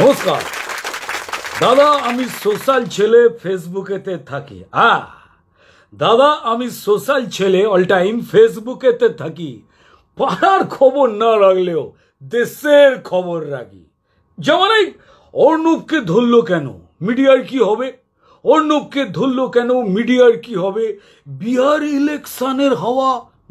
নমস্কার দাদা, আমি সোশ্যাল ছেলে, ফেসবুকেতে থাকি। দাদা, আমি সোশ্যাল ছেলে, অল টাইম ফেসবুকেতে থাকি। পাড়ার খবর না রাখলেও দেশের খবর রাখি। যেমন এই অর্ণবকে ধরলো কেন, মিডিয়ার কি হবে? অর্ণবকে ধরলো কেন, মিডিয়ার কি হবে? বিহার ইলেকশনের হাওয়া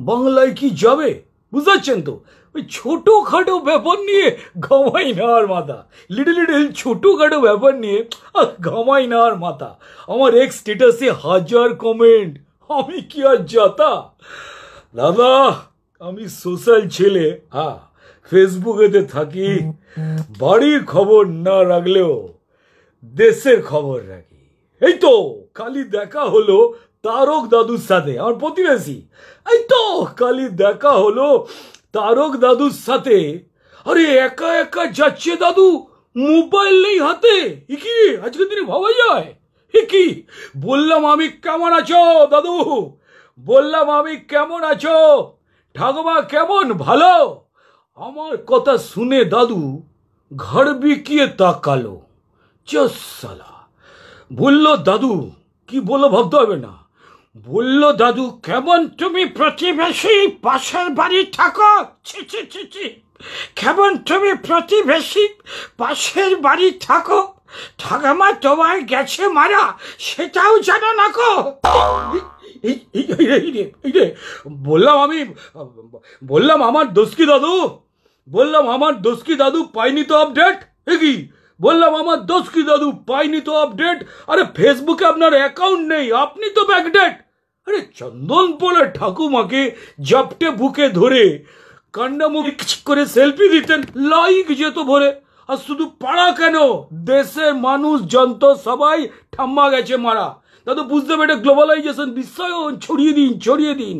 বাংলায় কি যাবে? বুঝতে পারছেন তো? ওই ছোটোখাটো ব্যাপার নিয়ে ঘামাই নেওয়ার মাথা, লিটল ছোটোখাটো ব্যাপার নিয়ে ঘামাই নেওয়ার মাথা। আমার এক্স স্ট্যাটাসে 1000 কমেন্ট, আমি কি আর যাতা? দাদা, আমি সোশ্যাল ছেলে, ফেসবুকেতে থাকি। বাড়ির খবর না রাখলেও দেশের খবর রাখি। এই তো কালি দেখা হলো তারক দাদুর সাথে, আমার প্রতিবেশী। এই তো কালি দেখা হলো তারক দাদুর সাথে। আরে একা একা যাচ্ছে দাদু, মোবাইল নেই হাতে। কি রে, আজকের দিনে ভাবা যায়? কি বললাম, আমি কেমন আছো দাদু? বললাম আমি কেমন আছো? ঠাকুমা কেমন? ভালো? আমার কথা শুনে দাদু ঘর বিকিয়ে তাকালো। সালা বললো, দাদু কি বললো ভাবতে হবে না। বললো, দাদু কেমন তুমি প্রতিবেশী, পাশের বাড়ি থাকো? ছি ছি ছি ছি, কেমন তুমি প্রতিবেশী, পাশের বাড়ি থাকো? ঠাকুমা তোমায় গেছে মারা, সেটাও জানো না গো। বললাম আমার দোষ কি দাদু? বললাম আমার দোষ কি দাদু? পাইনি তো আপডেট। কি বললাম, আমার দোষ কি দাদু? পাইনি তো আপডেট। আরে ফেসবুকে আপনার অ্যাকাউন্ট নেই, আপনি তো ব্যাকডেট। আরে চন্দন বলে ঠাকুমাকে জাপটে বুকে ধরে কান্নামুখী করে সেলফি দিতেন, লাইক যেত ভরে। আর শুধু পাড়া কেন, দেশের মানুষ জন্ত সবাই ঠাম্মা গেছে মারা। দাদু বুঝতে পেরে গ্লোবালাইজেশন, বিশ্বায়ন ছড়িয়ে দিন, ছড়িয়ে দিন।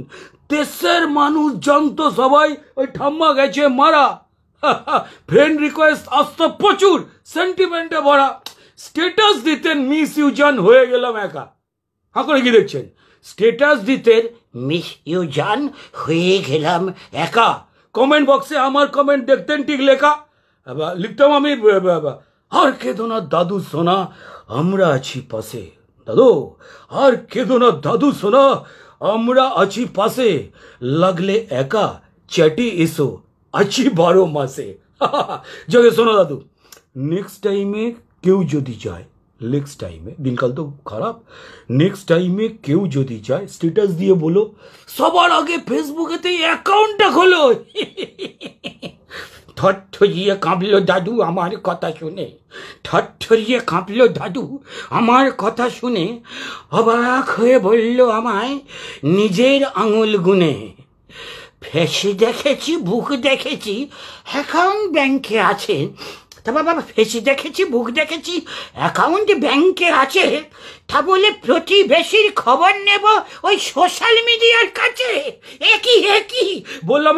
দেশের মানুষ জন্ত সবাই ওই ঠাম্মা গেছে মারা। ফ্রেন্ড রিকোয়েস্ট আসতো প্রচুর, সেন্টিমেন্টে ভরা। স্ট্যাটাস দিতেন মিস ইউ জান, হয়ে গেলাম একা। করে কি দেখছেন? স্ট্যাটাস দিতেন মিস ইউ জান, হয়ে গেলাম একা। কমেন্ট বক্সে আমার কমেন্ট দেখতেন ঠিক লেখা, লিখতাম আমি, আর কেঁদো না দাদু সোনা, আমরা আছি পাশে। দাদু আর কেঁদো না দাদু সোনা, আমরা আছি পাশে। লাগলে একা চ্যাটে এসো, আছি 12 মাসে। জগে শোনো দাদু, নেক্সট টাইমে কেউ যদি যায়, নেক্সট টাইমে, দিনকাল তো খারাপ, নেক্সট টাইমে কেউ যদি যায় স্ট্যাটাস দিয়ে বলো, সবার আগে ফেসবুকেতে অ্যাকাউন্টটা খোলো। থরথরিয়ে কাঁপলো দাদু আমার কথা শুনে, থরথরিয়ে কাঁপলো দাদু আমার কথা শুনে। অবাক হয়ে বলল আমায় নিজের আঙুল গুনে, ফেসে দেখেছি, বুক দেখেছি, অ্যাকাউন্ট ব্যাংকে আছে। তা বাবা, ফেসে দেখেছি, বুক দেখেছি, অ্যাকাউন্ট ব্যাংকে আছে, তা বলে প্রতিবেশীর খবর নেব ওই সোশ্যাল মিডিয়ার কাছে? একই বললাম।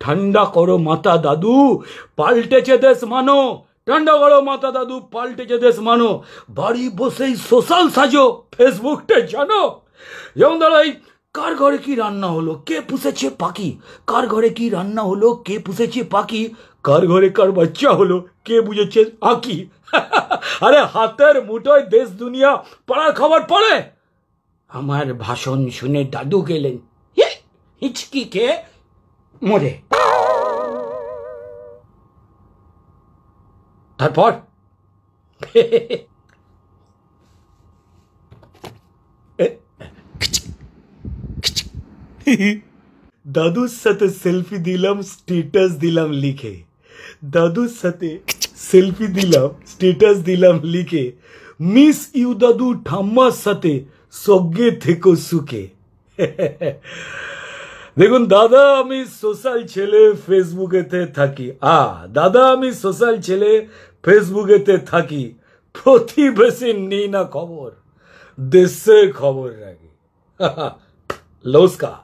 ঠান্ডা করো মাথা দাদু, পাল্টেছে দেশ মানো। ঠান্ডা করো মাথা দাদু, পাল্টেছে দেশ মানো। বাড়ি বসেই সোশ্যাল সাজো, ফেসবুকটা জানো। যেমন ধরো, এই কার ঘরে কি রান্না হলো, কে পুষেছে পাখি? কার ঘরে কি রান্না হলো, কে পুষেছে পাখি? কার ঘরে কার বাচ্চা হলো, কে বুঝেছে আঁকি? আরে হাতের মুঠোয় দেশ দুনিয়া, পাড়ার খবর পড়ে। আমার ভাষণ শুনে দাদু গেলেন হিচকি কে মরে। তারপর দাদুর সাথে সেলফি দিলাম, স্ট্যাটাস দিলাম লিখে। দাদুর সাথে সেলফি দিলাম, স্ট্যাটাস দিলাম লিখে। মিস ইউ দাদু, ঠাম্মার সাথে সঙ্গে থেকো সুখে। দেখুন দাদা, আমি সোশ্যাল ছেলে, ফেসবুকেতে থাকি। দাদা, আমি সোশ্যাল ছেলে, ফেসবুকেতে থাকি। প্রতিবেশী নেই না খবর, দেশের খবর রাখি। নমস্কার।